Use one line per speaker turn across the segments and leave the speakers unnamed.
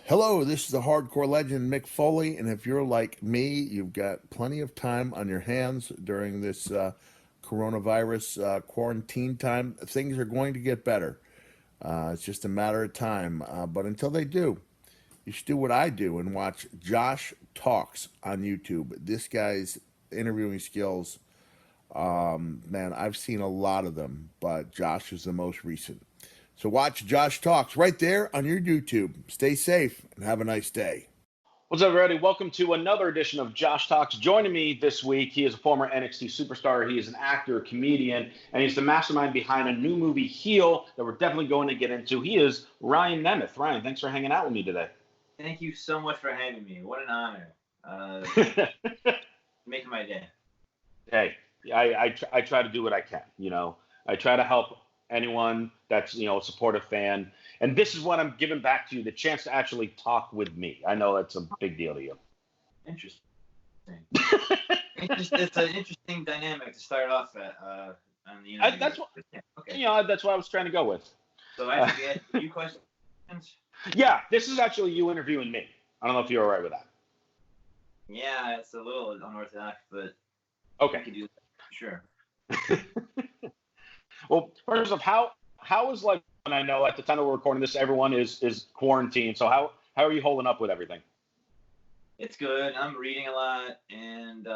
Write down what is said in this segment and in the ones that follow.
Hello, this is the hardcore legend Mick Foley, and if you're like me, you've got plenty of time on your hands during this coronavirus quarantine time. Things are going to get better. It's just a matter of time. But until they do, you should do what I do and watch Josh Talks on YouTube. This guy's interviewing skills, man, I've seen a lot of them, but Josh is the most recent. So watch Josh Talks right there on your YouTube. Stay safe and have a nice day.
What's up, everybody? Welcome to another edition of Josh Talks. Joining me this week, he is a former NXT superstar. He is an actor, comedian, and he's the mastermind behind a new movie, Heel, that we're definitely going to get into. He is Ryan Nemeth. Ryan, thanks for hanging out with me today.
Thank you so much for having me. What an honor. Making my day.
Hey, I try to do what I can. I try to help anyone that's a supportive fan, and this is what I'm giving back to you, the chance to actually talk with me. I know that's a big deal to you.
Interesting. It's an interesting dynamic to start off at on the interview.
That's what
Okay.
That's what I was trying to go with.
So I have to ask you questions.
Yeah, this is actually you interviewing me. I don't know if you're all right with that.
Yeah, it's a little unorthodox, but
Okay.
we can do that. Sure.
Well, first off, how is like, and I know at the time that we're recording this, everyone is quarantined. So how are you holding up with everything?
It's good. I'm reading a lot and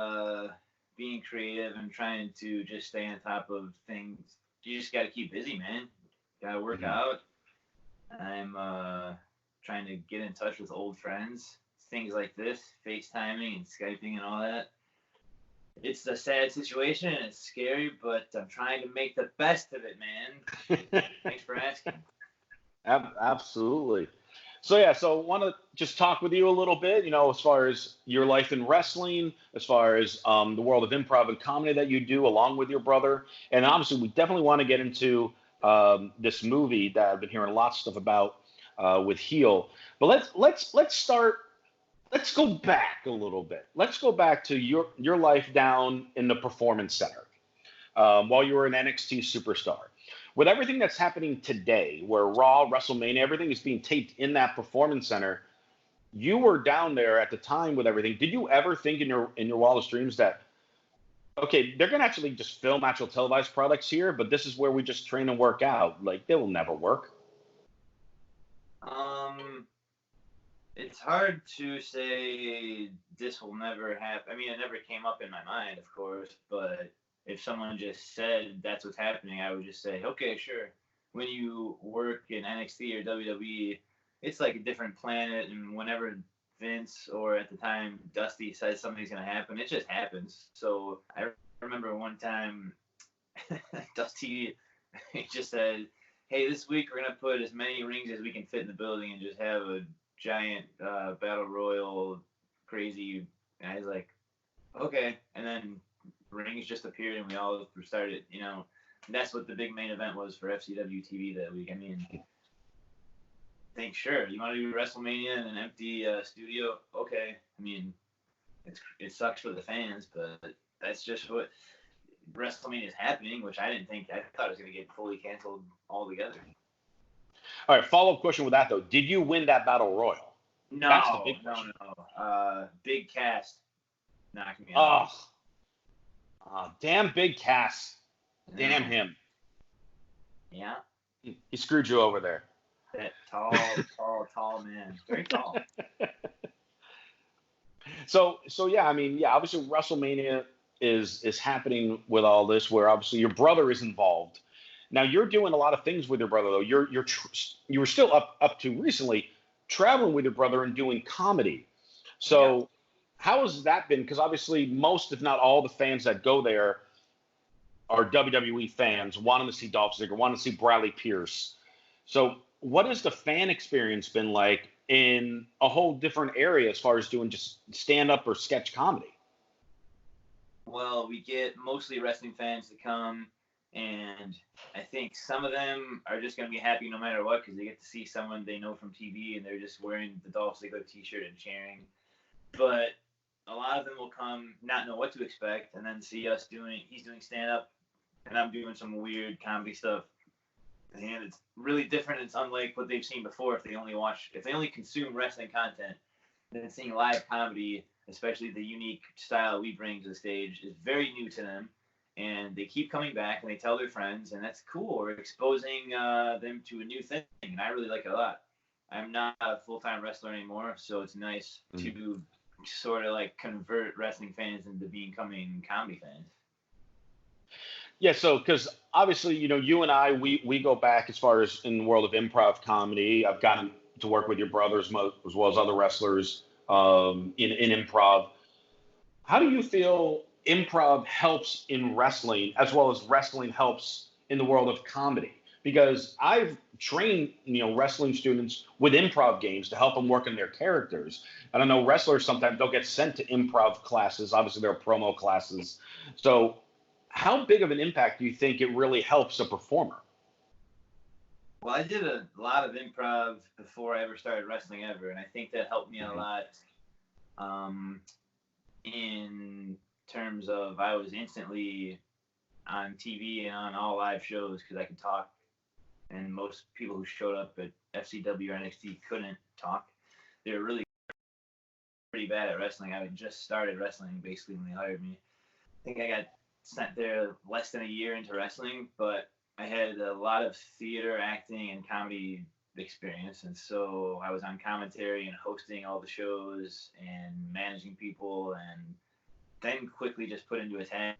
being creative and trying to just stay on top of things. You just got to keep busy, man. Got to work out. I'm trying to get in touch with old friends. Things like this, FaceTiming and Skyping and all that. It's a sad situation and it's scary, but I'm trying to make the best of it, man. Thanks for asking.
Absolutely. So yeah, so want to just talk with you a little bit, as far as your life in wrestling, as far as the world of improv and comedy that you do along with your brother, and obviously we definitely want to get into this movie that I've been hearing a lot of stuff about with Heel. But let's start. Let's go back a little bit. Let's go back to your life down in the Performance Center while you were an NXT superstar. With everything that's happening today, where Raw, WrestleMania, everything is being taped in that Performance Center, you were down there at the time with everything. Did you ever think in your wildest dreams that, okay, they're gonna actually just film actual televised products here, but this is where we just train and work out? Like, they will never work.
It's hard to say this will never happen. I mean, it never came up in my mind, of course, but if someone just said that's what's happening, I would just say, okay, sure. When you work in NXT or WWE, it's like a different planet, and whenever Vince or at the time Dusty says something's going to happen, it just happens. So I remember one time Dusty just said, hey, this week we're going to put as many rings as we can fit in the building and just have a giant battle royal crazy. And I was like, okay. And then rings just appeared and we all started, that's what the big main event was for FCW TV that week. I mean, I think, sure, you want to do WrestleMania in an empty studio? Okay. I mean, it sucks for the fans, but that's just what WrestleMania is happening, which I didn't think. I thought it was going to get fully canceled altogether.
All right, follow-up question with that, though. Did you win that battle royal?
No,
That's the big question.
no. Big Cass knocked me out.
Oh, damn Big Cass. Damn him.
Yeah.
He screwed you over there.
That tall man. Very tall.
So yeah, I mean, yeah, obviously WrestleMania is happening with all this, where obviously your brother is involved. Now you're doing a lot of things with your brother, though. You were still up to recently traveling with your brother and doing comedy. So. Yeah. How has that been? Because obviously most, if not all, the fans that go there are WWE fans, wanting to see Dolph Ziggler, wanting to see Bradley Pierce. So what has the fan experience been like in a whole different area as far as doing just stand-up or sketch comedy?
Well, we get mostly wrestling fans to come, and I think some of them are just going to be happy no matter what because they get to see someone they know from TV and they're just wearing the Dolph Ziggler t-shirt and cheering. But a lot of them will come, not know what to expect, and then see us he's doing stand-up, and I'm doing some weird comedy stuff. and it's really different. It's unlike what they've seen before. If they only consume wrestling content, then seeing live comedy, especially the unique style we bring to the stage, is very new to them. And they keep coming back and they tell their friends, and that's cool. We're exposing them to a new thing, and I really like it a lot. I'm not a full-time wrestler anymore, so it's nice to sort of like convert wrestling fans into becoming comedy fans.
Yeah, so because obviously, you and I, we go back as far as in the world of improv comedy. I've gotten to work with your brothers as well as other wrestlers in improv. How do you feel improv helps in wrestling as well as wrestling helps in the world of comedy? Because I've trained, wrestling students with improv games to help them work in their characters. And I know wrestlers sometimes they'll get sent to improv classes. Obviously, there are promo classes. So how big of an impact do you think it really helps a performer?
Well, I did a lot of improv before I ever started wrestling ever, and I think that helped me a lot in terms of I was instantly on TV and on all live shows because I could talk, and most people who showed up at FCW or NXT couldn't talk. They were really pretty bad at wrestling. I had just started wrestling basically when they hired me. I think I got sent there less than a year into wrestling, but I had a lot of theater, acting, and comedy experience, and so I was on commentary and hosting all the shows and managing people, and then quickly just put into a tag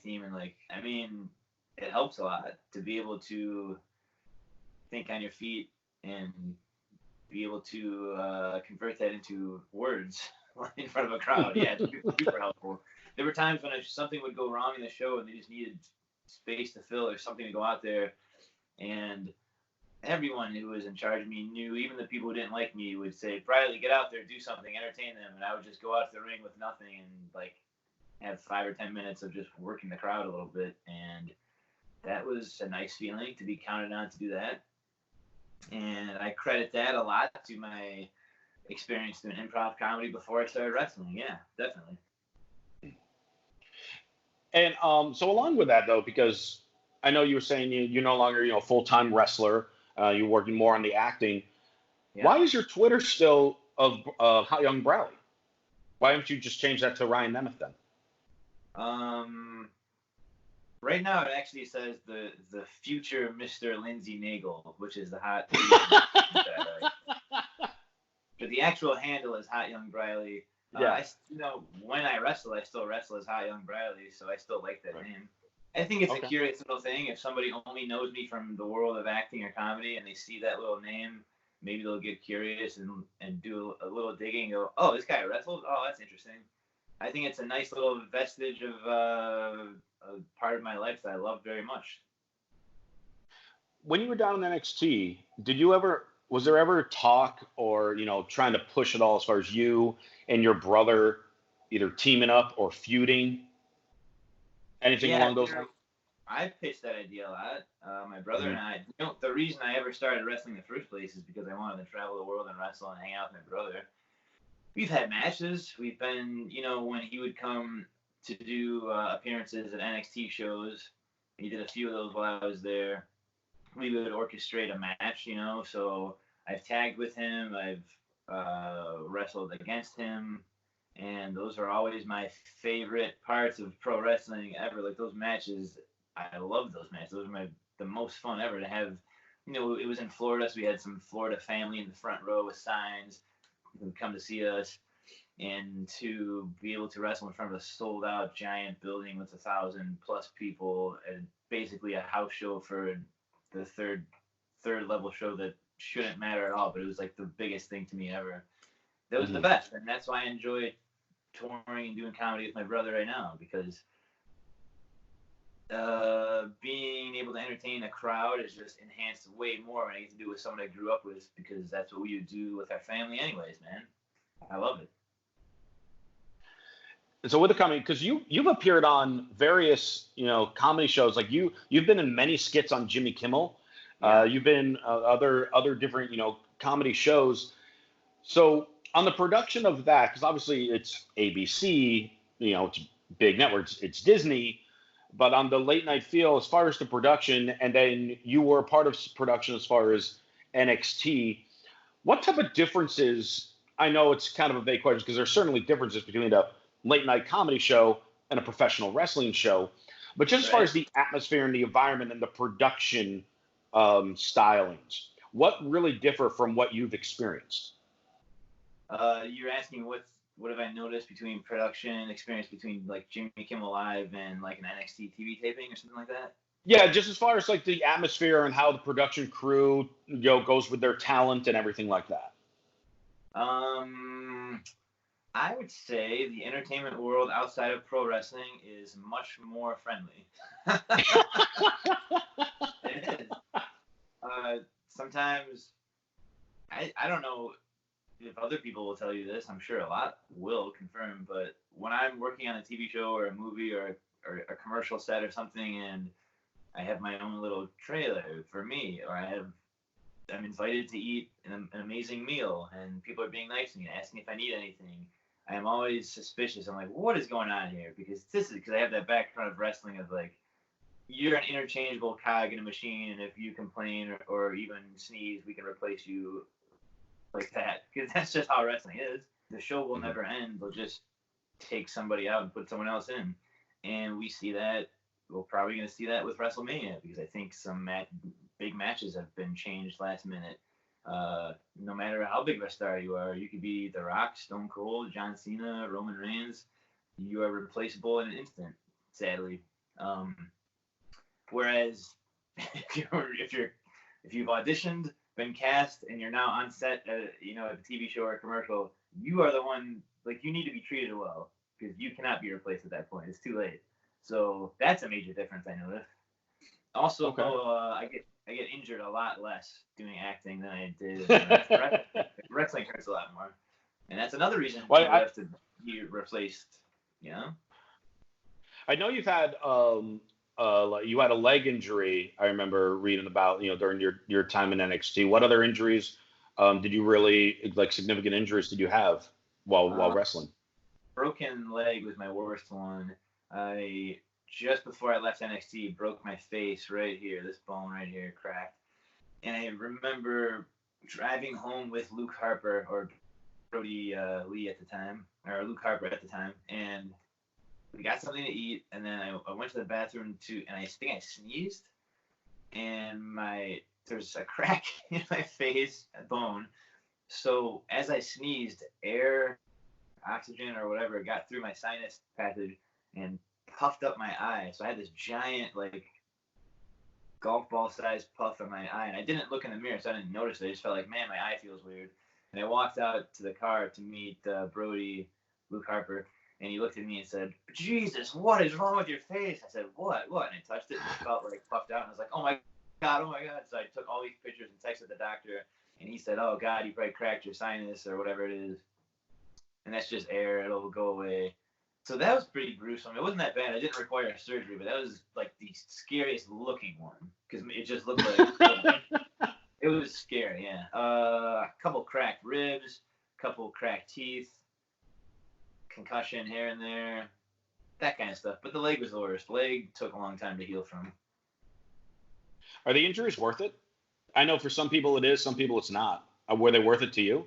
team. And it helps a lot to be able to think on your feet and be able to convert that into words in front of a crowd. Yeah, it's super helpful. There were times when something would go wrong in the show and they just needed space to fill or something to go out there, and everyone who was in charge of me knew, even the people who didn't like me would say, Bradley, get out there, do something, entertain them. And I would just go out to the ring with nothing and have 5 or 10 minutes of just working the crowd a little bit. And that was a nice feeling to be counted on to do that. And I credit that a lot to my experience doing improv comedy before I started wrestling. Yeah, definitely.
And so along with that, though, because I know you were saying you're no longer, a full-time wrestler. You're working more on the acting. Yeah. Why is your Twitter still of Hot Young Bradley? Why haven't you just changed that to Ryan Nemeth then?
Right now it actually says the future Mr. Lindsay Nagel, which is the hot. But the actual handle is Hot Young Bradley. Yeah. When I wrestle, I still wrestle as Hot Young Bradley, so I still like that name. I think it's a curious little thing. If somebody only knows me from the world of acting or comedy and they see that little name, maybe they'll get curious and do a little digging and go, oh, this guy wrestles? Oh, that's interesting. I think it's a nice little vestige of a part of my life that I love very much.
When you were down in NXT, was there ever talk or, trying to push it all as far as you and your brother either teaming up or feuding? Anything along those lines?
I pitched that idea a lot. My brother and I, the reason I ever started wrestling in the first place is because I wanted to travel the world and wrestle and hang out with my brother. We've had matches. We've been, when he would come to do appearances at NXT shows, he did a few of those while I was there. We would orchestrate a match, so I've tagged with him. I've wrestled against him. And those are always my favorite parts of pro wrestling ever. Like those matches, I love those matches. Those are the most fun ever to have. It was in Florida, so we had some Florida family in the front row with signs who would come to see us. And to be able to wrestle in front of a sold-out giant building with 1,000+ people, and basically a house show for the third level show that shouldn't matter at all, but it was like the biggest thing to me ever. That was the best, and that's why I enjoy touring and doing comedy with my brother right now, because being able to entertain a crowd is just enhanced way more when I get to do it with someone I grew up with, because that's what we would do with our family anyways, man. I love it.
And so with the comedy, because you've appeared on various comedy shows, like you've been in many skits on Jimmy Kimmel. Yeah. You've been other different comedy shows. So on the production of that, because obviously it's ABC, it's big networks, it's Disney, But on the late night feel, as far as the production, and then you were a part of production as far as NXT, what type of differences? I know it's kind of a vague question because there's certainly differences between a late night comedy show and a professional wrestling show. But just as far as the atmosphere and the environment and the production stylings, what really differ from what you've experienced?
You're asking what have I noticed between production experience between like Jimmy Kimmel Live and like an NXT TV taping or something like that?
Yeah, just as far as like the atmosphere and how the production crew, goes with their talent and everything like that.
I would say the entertainment world outside of pro wrestling is much more friendly. It is. Sometimes I don't know if other people will tell you this. I'm sure a lot will confirm. But when I'm working on a TV show or a movie or a commercial set or something, and I have my own little trailer for me, or I'm invited to eat an amazing meal, and people are being nice to me and asking if I need anything, I am always suspicious. I'm like, what is going on here? Because I have that background of wrestling of like, you're an interchangeable cog in a machine, and if you complain or even sneeze, we can replace you like that. Because that's just how wrestling is. The show will never end. They'll just take somebody out and put someone else in. And we see that. We're probably going to see that with WrestleMania, because I think some big matches have been changed last minute. No matter how big of a star you are, you could be The Rock, Stone Cold, John Cena, Roman Reigns. You are replaceable in an instant, sadly. Whereas if you've auditioned, been cast, and you're now on set at a TV show or a commercial, you are the one, like, you need to be treated well, because you cannot be replaced at that point. It's too late. So that's a major difference I noticed. Also,
Okay.
I get injured a lot less doing acting than I did wrestling. Wrestling hurts a lot more, and that's another reason I have to be replaced.
I know you've had you had a leg injury. I remember reading about during your time in NXT. What other injuries did you really like? Significant injuries did you have while wrestling?
Broken leg was my worst one. I just before I left NXT broke my face right here. This bone right here cracked, and I remember driving home with Luke Harper or Brody Lee at the time, or Luke Harper at the time, and we got something to eat, and then I went to the bathroom and I think I sneezed, and there's a crack in my face, a bone. So as I sneezed, air, oxygen, or whatever got through my sinus passage and puffed up my eye. So I had this giant, like, golf ball sized puff in my eye, and I didn't look in the mirror, so I didn't notice it. I just felt like, man, my eye feels weird. And I walked out to the car to meet Brody, Luke Harper, and he looked at me and said, "Jesus, what is wrong with your face?" I said, "What?" And I touched it, and it felt like puffed out, and I was like, "Oh my God." So I took all these pictures and texted the doctor, and he said, "Oh God, you probably cracked your sinus or whatever it is, and that's just air. It'll go away." So that was pretty gruesome. It wasn't that bad. I didn't require surgery, but that was like the scariest looking one, because it just looked like it was scary. Yeah, a couple cracked ribs, couple cracked teeth, concussion here and there, that kind of stuff. But the leg was the worst. The leg took a long time to heal from.
Are the injuries worth it? I know for some people it is, some people it's not. Were they worth it to you?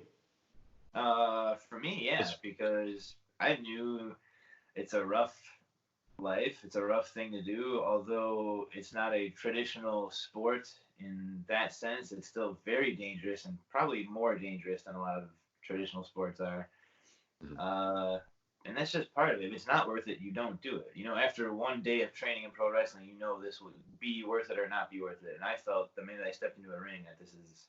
For me, yeah, because I knew it's a rough life. It's a rough thing to do. Although it's not a traditional sport in that sense, it's still very dangerous, and probably more dangerous than a lot of traditional sports are. And that's just part of it. If it's not worth it, you don't do it. After one day of training in pro wrestling, this would be worth it or not be worth it. And I felt the minute I stepped into a ring that this is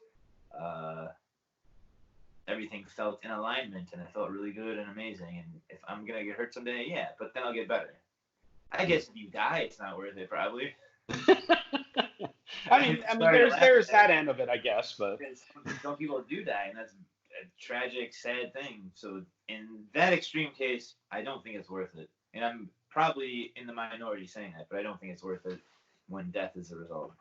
everything felt in alignment, and it felt really good and amazing. And if I'm gonna get hurt someday, yeah, but then I'll get better. I guess if you die, it's not worth it, probably.
I mean, there's that end of it, I guess, but
some people do die, and that's a tragic, sad thing. So in that extreme case, I don't think it's worth it. And I'm probably in the minority saying that, but I don't think it's worth it when death is the result.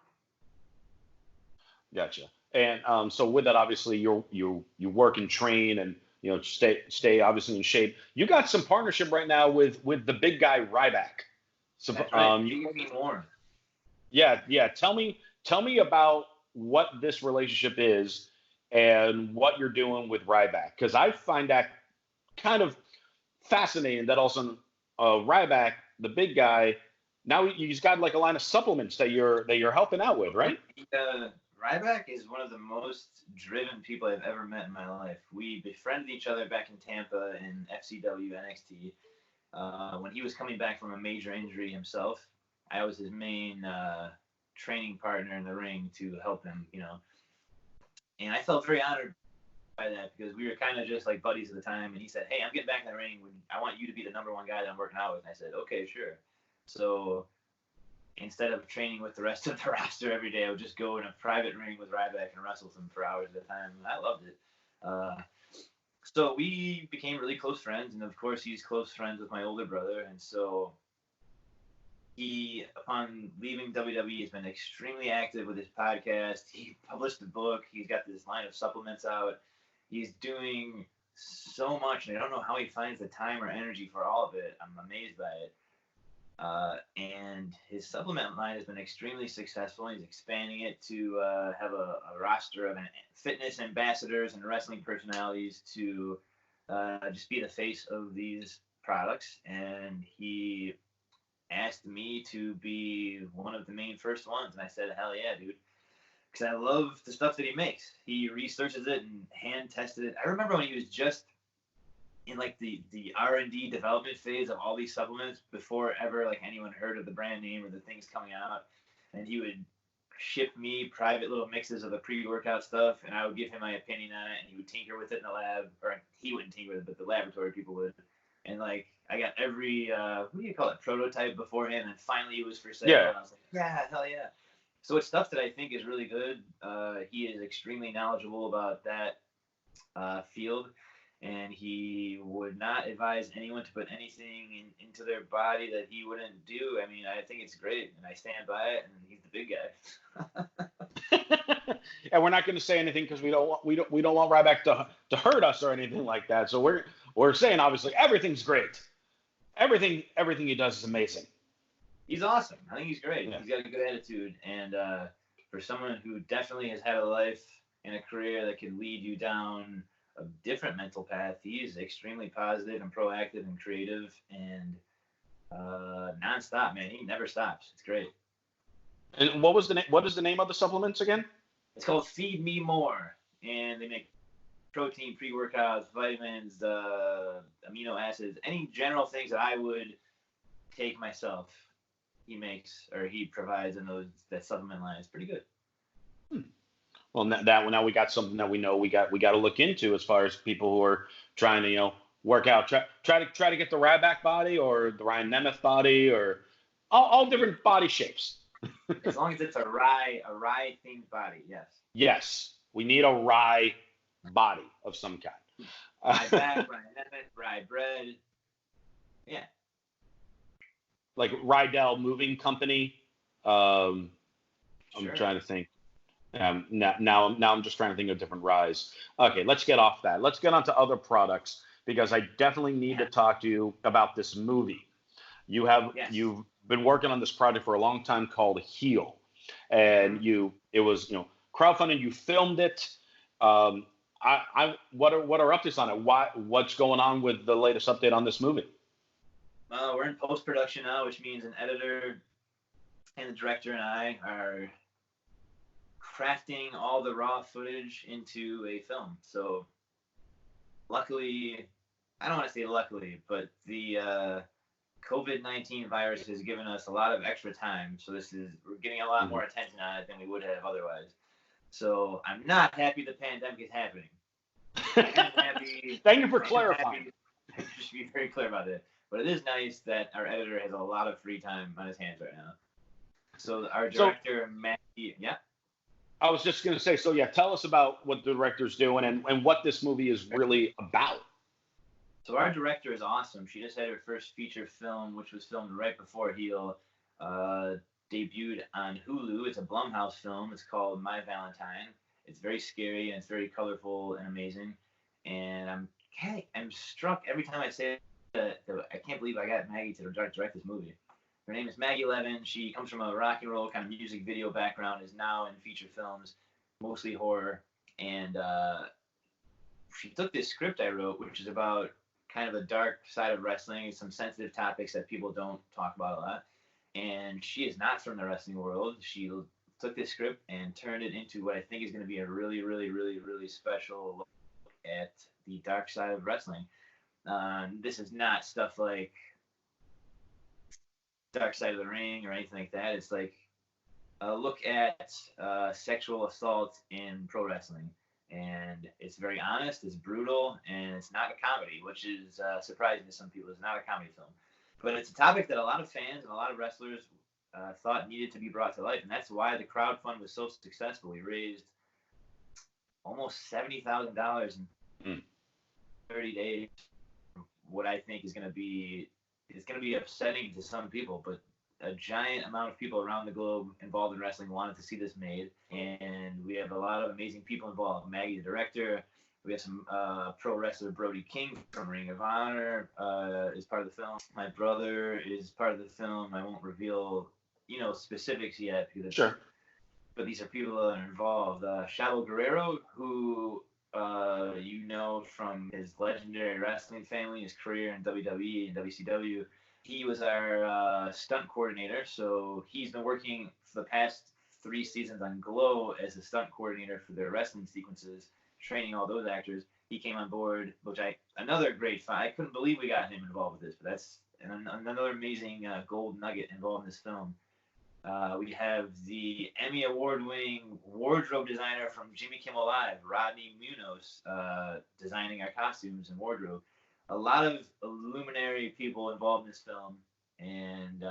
Gotcha. And so with that, obviously, you work and train and stay obviously in shape. You got some partnership right now with the big guy Ryback. So,
That's right.
you,
You need more.
yeah. Tell me about what this relationship is and what you're doing with Ryback, because I find that kind of fascinating. That also, Ryback, the big guy, now he's got like a line of supplements that you're helping out with, right?
Ryback is one of the most driven people I've ever met in my life. We befriended each other back in Tampa in FCW NXT. When he was coming back from a major injury himself, I was his main training partner in the ring to help him, And I felt very honored by that because we were kind of just like buddies at the time. And he said, "Hey, I'm getting back in the ring. I want you to be the number one guy that I'm working out with." And I said, "Okay, sure." So instead of training with the rest of the roster every day, I would just go in a private ring with Ryback and wrestle him for hours at a time. And I loved it. So we became really close friends, and of course, he's close friends with my older brother. And so he, upon leaving WWE, has been extremely active with his podcast. He published a book. He's got this line of supplements out. He's doing so much, and I don't know how he finds the time or energy for all of it. I'm amazed by it. And his supplement line has been extremely successful. He's expanding it to have a roster of fitness ambassadors and wrestling personalities to just be the face of these products. And he asked me to be one of the main first ones. And I said, hell yeah, dude. Because I love the stuff that he makes. He researches it and hand tested it. I remember when he was just in like the R&D development phase of all these supplements before ever like anyone heard of the brand name or the things coming out, and he would ship me private little mixes of the pre-workout stuff, and I would give him my opinion on it, and he would tinker with it in the lab, or he wouldn't tinker with it, but the laboratory people would. And like I got every what do you call it, prototype beforehand, and finally it was for sale.
Yeah.
And I was like, yeah, hell yeah. So it's stuff that I think is really good. He is extremely knowledgeable about that field. And he would not advise anyone to put anything into their body that he wouldn't do. I mean, I think it's great, and I stand by it. And he's the big
guy. And we're not going to say anything because we don't want Ryback to hurt us or anything like that. So we're saying obviously everything's great. Everything he does is amazing.
He's awesome. I think he's great.
Yeah.
He's got a good attitude, and for someone who definitely has had a life and a career that can lead you down a different mental path, he is extremely positive and proactive and creative and nonstop, man. He never stops. It's great.
And what is the name of the supplements again?
It's called Feed Me More, and they make protein, pre-workouts, vitamins, amino acids, any general things that I would take myself. He provides in that supplement line. It's pretty good.
Well, now we got something that we know we got to look into as far as people who are trying to work out, try to get the Ryback body or the Ryan Nemeth body or all different body shapes.
As long as it's a rye themed body, yes.
Yes, we need a rye body of some kind.
Ryback, Ryan Nemeth, rye bread. Yeah.
Like Rydell Moving Company. I'm trying to think. Now I'm just trying to think of different ryes. Okay, let's get off that. Let's get on to other products because I definitely need to talk to you about this movie. You've been working on this project for a long time called Heal, and it was crowdfunding. You filmed it. What are updates on it? What's going on with the latest update on this movie?
We're in post-production now, which means an editor and the director and I are crafting all the raw footage into a film. So luckily, I don't want to say luckily, but the COVID-19 virus has given us a lot of extra time. So we're getting a lot more attention on it than we would have otherwise. So I'm not happy the pandemic is happening. I am happy.
Thank you for clarifying.
I should be very clear about it. But it is nice that our editor has a lot of free time on his hands right now. So our director, Matty,
I was just going to say, tell us about what the director's doing and what this movie is really about.
So our director is awesome. She just had her first feature film, which was filmed right before Heal, debuted on Hulu. It's a Blumhouse film. It's called My Valentine. It's very scary and it's very colorful and amazing. And I'm struck every time I say that I can't believe I got Maggie to direct this movie. Her name is Maggie Levin. She comes from a rock and roll kind of music video background, is now in feature films, mostly horror. And she took this script I wrote, which is about kind of the dark side of wrestling, some sensitive topics that people don't talk about a lot. And she is not from the wrestling world. She took this script and turned it into what I think is going to be a really, really, really, really special look at the dark side of wrestling. This is not stuff like Dark Side of the Ring or anything like that. It's like a look at sexual assault in pro wrestling. And it's very honest, it's brutal, and it's not a comedy, which is surprising to some people. It's not a comedy film. But it's a topic that a lot of fans and a lot of wrestlers thought needed to be brought to life. And that's why the crowdfund was so successful. We raised almost $70,000 in 30 days. What I think is going to be upsetting to some people, but a giant amount of people around the globe involved in wrestling wanted to see this made, and we have a lot of amazing people involved. Maggie, the director. We have some pro wrestler Brody King from Ring of Honor is part of the film. My brother is part of the film. I won't reveal, specifics yet because
Sure.
But these are people that are involved. Chavo Guerrero, who from his legendary wrestling family, his career in WWE and WCW. He was our stunt coordinator, so he's been working for the past 3 seasons on Glow as a stunt coordinator for their wrestling sequences, training all those actors. He came on board, another great find. I couldn't believe we got him involved with this, but that's another amazing gold nugget involved in this film. We have the Emmy Award-winning wardrobe designer from Jimmy Kimmel Live, Rodney Munoz, designing our costumes and wardrobe. A lot of luminary people involved in this film, and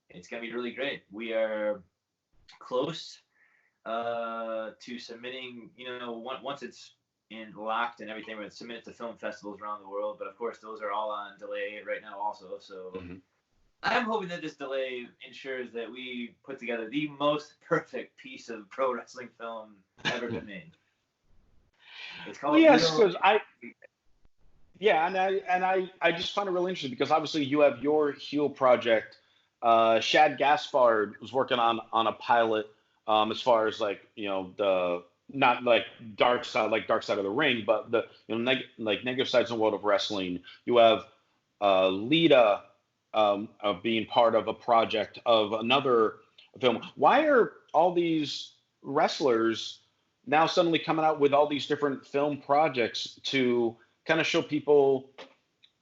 it's going to be really great. We are close to submitting, once it's locked and everything, we're going to submit it to film festivals around the world, but of course those are all on delay right now also, so... Mm-hmm. I'm hoping that this delay ensures that we put together the most perfect piece of pro wrestling film ever been made. It's called.
Because I just find it really interesting because obviously you have your heel project. Shad Gaspard was working on a pilot as far as the not like dark side of the ring, but the negative sides in the world of wrestling. You have Lita. Of being part of a project of another film. Why are all these wrestlers now suddenly coming out with all these different film projects to kind of show people?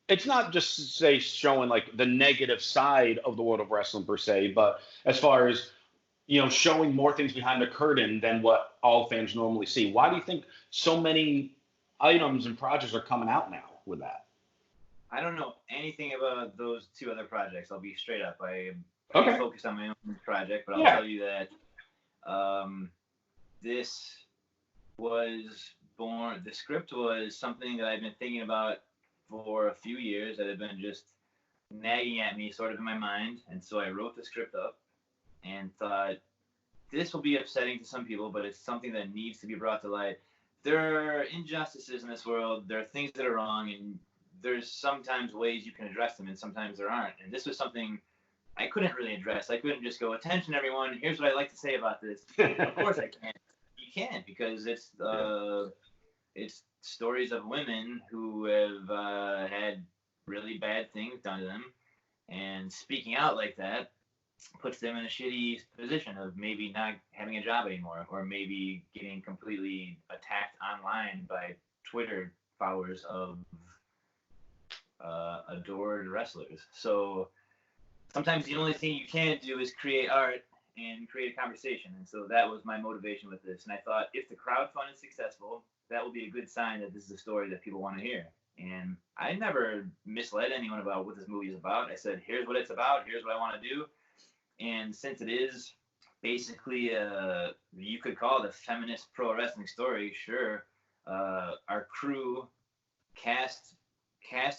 It's not just say showing like the negative side of the world of wrestling per se, but as far as showing more things behind the curtain than what all fans normally see. Why do you think so many items and projects are coming out now with that?
I don't know anything about those 2 other projects. I'll be straight up. I'm focused on my own project, but I'll tell you that this was born. The script was something that I've been thinking about for a few years that had been just nagging at me sort of in my mind. And so I wrote the script up and thought, this will be upsetting to some people, but it's something that needs to be brought to light. There are injustices in this world. There are things that are wrong, and there's sometimes ways you can address them and sometimes there aren't. And this was something I couldn't really address. I couldn't just go, attention everyone, here's what I'd like to say about this. Of course I can't. You can't, because it's stories of women who have had really bad things done to them, and speaking out like that puts them in a shitty position of maybe not having a job anymore, or maybe getting completely attacked online by Twitter followers of adored wrestlers. So sometimes the only thing you can do is create art and create a conversation. And so that was my motivation with this. And I thought, if the crowdfund is successful, that will be a good sign that this is a story that people want to hear. And I never misled anyone about what this movie is about. I said, here's what it's about. Here's what I want to do. And since it is basically you could call it a feminist pro wrestling story, sure. Our crew, cast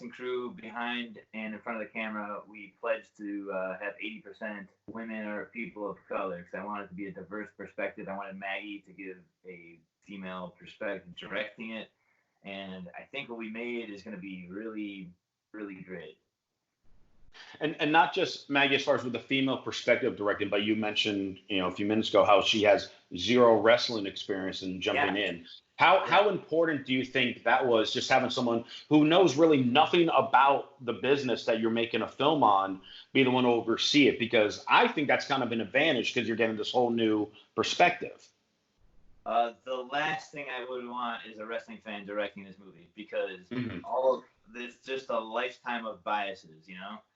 and crew behind and in front of the camera, we pledged to have 80% women or people of color, because I wanted it to be a diverse perspective. I wanted Maggie to give a female perspective directing it, and I think what we made is going to be really, really great.
And not just Maggie, as far as with the female perspective directing, but you mentioned, a few minutes ago how she has zero wrestling experience and jumping in. How important do you think that was, just having someone who knows really nothing about the business that you're making a film on be the one to oversee it? Because I think that's kind of an advantage because you're getting this whole new perspective.
The last thing I would want is a wrestling fan directing this movie, because
Mm-hmm.
all of this just a lifetime of biases,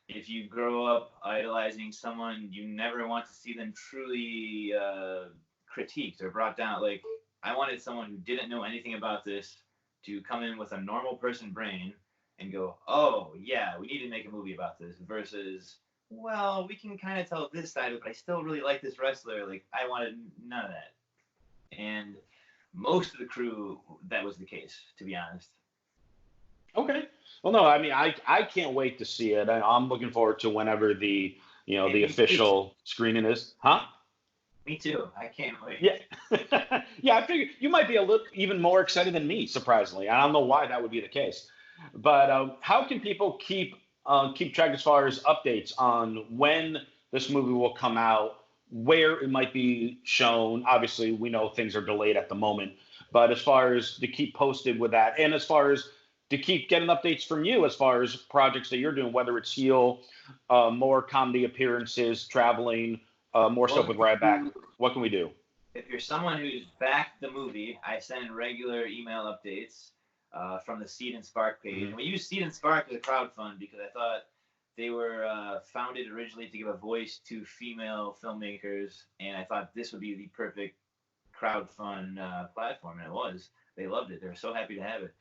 If you grow up idolizing someone, you never want to see them truly critiqued or brought down. Like, I wanted someone who didn't know anything about this to come in with a normal person brain and go, oh, yeah, we need to make a movie about this, versus, well, we can kind of tell this side of it, but I still really like this wrestler. Like, I wanted none of that. And most of the crew, that was the case, to be honest.
Okay. Well, no, I mean, I can't wait to see it. I'm looking forward to whenever the the official screening is. Huh?
Me too. I can't wait.
Yeah. Yeah, I figured you might be a little even more excited than me, surprisingly. I don't know why that would be the case. But how can people keep track as far as updates on when this movie will come out, where it might be shown? Obviously, we know things are delayed at the moment, but as far as to keep posted with that, and as far as to keep getting updates from you as far as projects that you're doing, whether it's heel, more comedy appearances, traveling, more stuff with Ryback. What can we do?
If you're someone who's backed the movie, I send regular email updates from the Seed and Spark page. And we use Seed and Spark as a crowdfund because I thought they were founded originally to give a voice to female filmmakers, and I thought this would be the perfect crowdfund platform, and it was. They loved it. They were so happy to have it.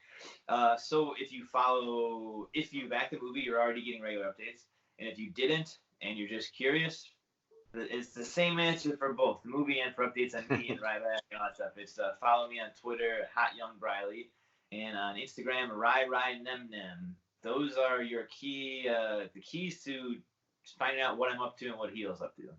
So if you back the movie, you're already getting regular updates. And if you didn't, and you're just curious, it's the same answer for both the movie and for updates on me and Ryback and all that stuff. It's follow me on Twitter, @HotYoungBriley, and on Instagram, RyNemnem. Those are your the keys to finding out what I'm up to and what Heel's up to.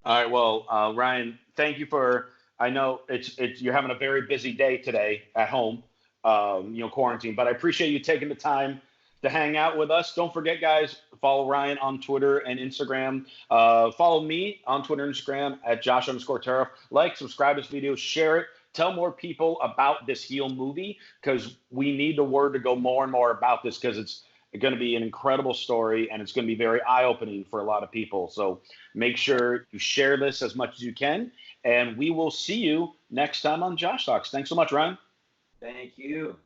All right. Well, Ryan, thank you for. I know it's you're having a very busy day today at home, quarantine. But I appreciate you taking the time to hang out with us. Don't forget, guys, follow Ryan on Twitter and Instagram. Follow me on Twitter and Instagram @Josh_Tariff. Like, subscribe to this video, share it. Tell more people about this heel movie, because we need the word to go more and more about this, because it's going to be an incredible story and it's going to be very eye-opening for a lot of people. So make sure you share this as much as you can, and we will see you next time on Josh Talks. Thanks so much, Ryan.
Thank you.